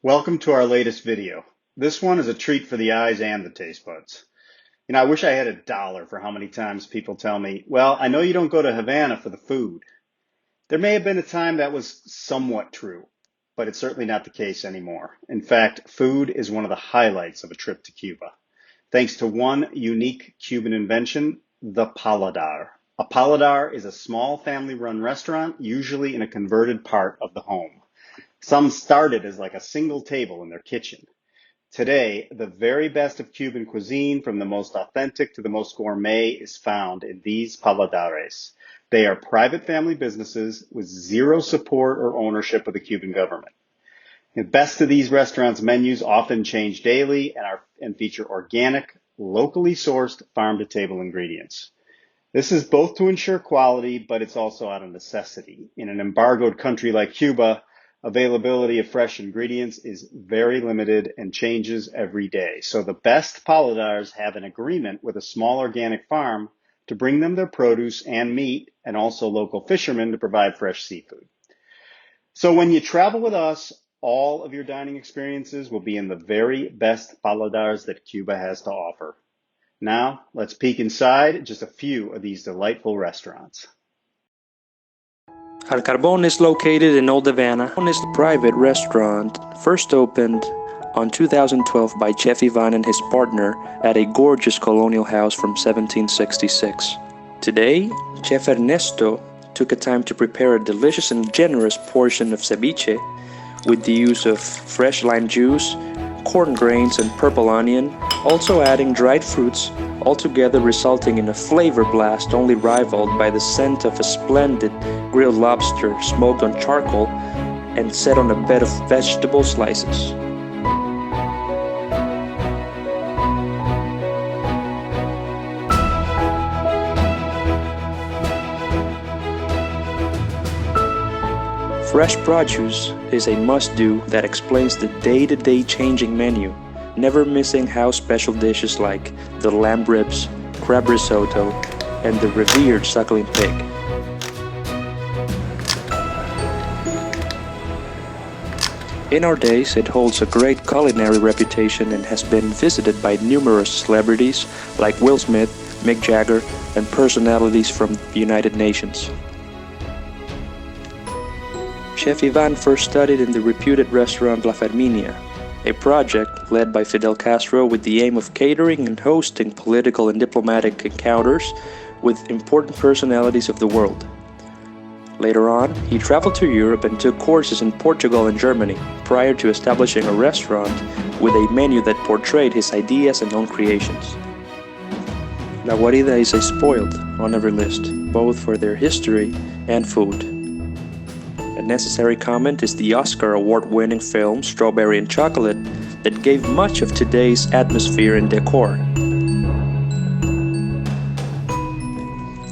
Welcome to our latest video. This one is a treat for the eyes and the taste buds. I wish I had $1 for how many times people tell me, well, I know you don't go to Havana for the food. There may have been a time that was somewhat true, but it's certainly not the case anymore. In fact, food is one of the highlights of a trip to Cuba, thanks to one unique Cuban invention, the paladar. A paladar is a small family-run restaurant, usually in a converted part of the home. Some started as like a single table in their kitchen. Today, the very best of Cuban cuisine, from the most authentic to the most gourmet, is found in these paladares. They are private family businesses with zero support or ownership of the Cuban government. The best of these restaurants' menus often change daily and feature organic, locally sourced, farm-to-table ingredients. This is both to ensure quality, but it's also out of necessity. In an embargoed country like Cuba, availability of fresh ingredients is very limited and changes every day. So the best paladars have an agreement with a small organic farm to bring them their produce and meat, and also local fishermen to provide fresh seafood. So when you travel with us, all of your dining experiences will be in the very best paladars that Cuba has to offer. Now, let's peek inside just a few of these delightful restaurants. Al Carbon is located in Old Havana. It's a private restaurant, first opened on 2012 by Chef Ivan and his partner at a gorgeous colonial house from 1766. Today, Chef Ernesto took a time to prepare a delicious and generous portion of ceviche with the use of fresh lime juice, corn grains, and purple onion, also adding dried fruits, altogether resulting in a flavor blast only rivaled by the scent of a splendid grilled lobster smoked on charcoal and set on a bed of vegetable slices. Fresh produce is a must-do that explains the day-to-day changing menu, never missing house special dishes like the lamb ribs, crab risotto, and the revered suckling pig. In our days, it holds a great culinary reputation and has been visited by numerous celebrities like Will Smith, Mick Jagger, and personalities from the United Nations. Chef Ivan first studied in the reputed restaurant La Ferminia, a project led by Fidel Castro with the aim of catering and hosting political and diplomatic encounters with important personalities of the world. Later on, he traveled to Europe and took courses in Portugal and Germany, prior to establishing a restaurant with a menu that portrayed his ideas and own creations. La Guarida is a spoiled on every list, both for their history and food. A necessary comment is the Oscar award-winning film Strawberry and Chocolate that gave much of today's atmosphere and decor.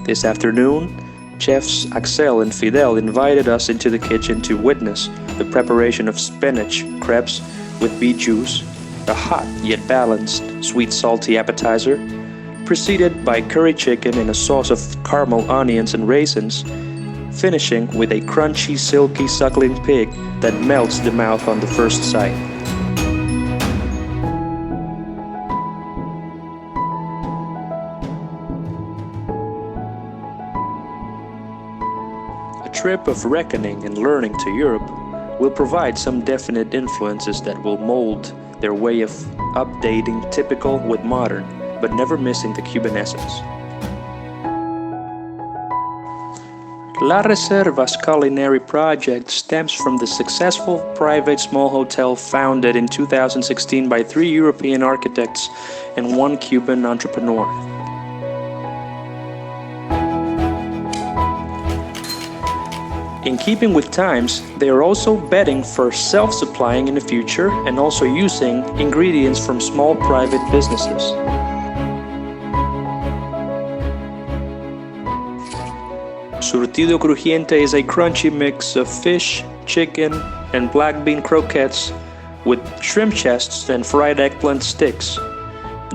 This afternoon, chefs Axel and Fidel invited us into the kitchen to witness the preparation of spinach crepes with beet juice, a hot yet balanced sweet salty appetizer, preceded by curry chicken in a sauce of caramel, onions, and raisins, finishing with a crunchy, silky suckling pig that melts the mouth on the first sight. A trip of reckoning and learning to Europe will provide some definite influences that will mold their way of updating typical with modern, but never missing the Cuban essence. La Reserva's culinary project stems from the successful private small hotel founded in 2016 by 3 European architects and 1 Cuban entrepreneur. In keeping with times, they are also betting for self-supplying in the future and also using ingredients from small private businesses. Surtido Crujiente is a crunchy mix of fish, chicken, and black bean croquettes with shrimp chests and fried eggplant sticks.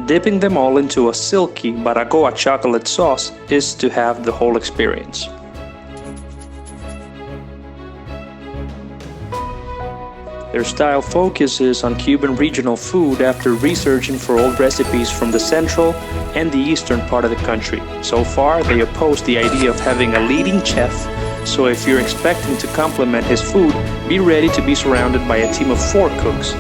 Dipping them all into a silky baracoa chocolate sauce is to have the whole experience. Their style focuses on Cuban regional food after researching for old recipes from the central and the eastern part of the country. So far, they oppose the idea of having a leading chef, so if you're expecting to complement his food, be ready to be surrounded by a team of 4 cooks.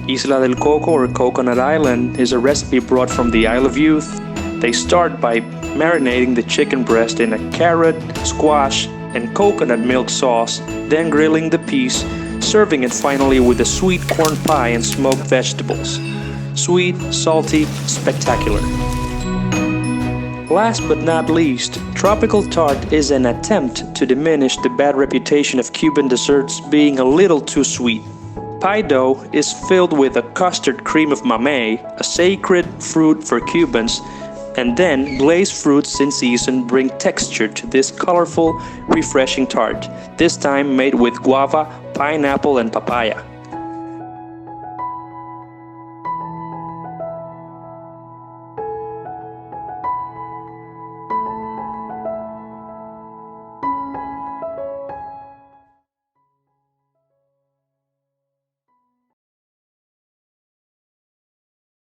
Isla del Coco, or Coconut Island, is a recipe brought from the Isle of Youth. They start by marinating the chicken breast in a carrot, squash, and coconut milk sauce, then grilling the piece, serving it finally with a sweet corn pie and smoked vegetables. Sweet, salty, spectacular. Last but not least, tropical tart is an attempt to diminish the bad reputation of Cuban desserts being a little too sweet. Pie dough is filled with a custard cream of mamey, a sacred fruit for Cubans, and then glazed fruits in season bring texture to this colorful, refreshing tart, this time made with guava, pineapple, and papaya.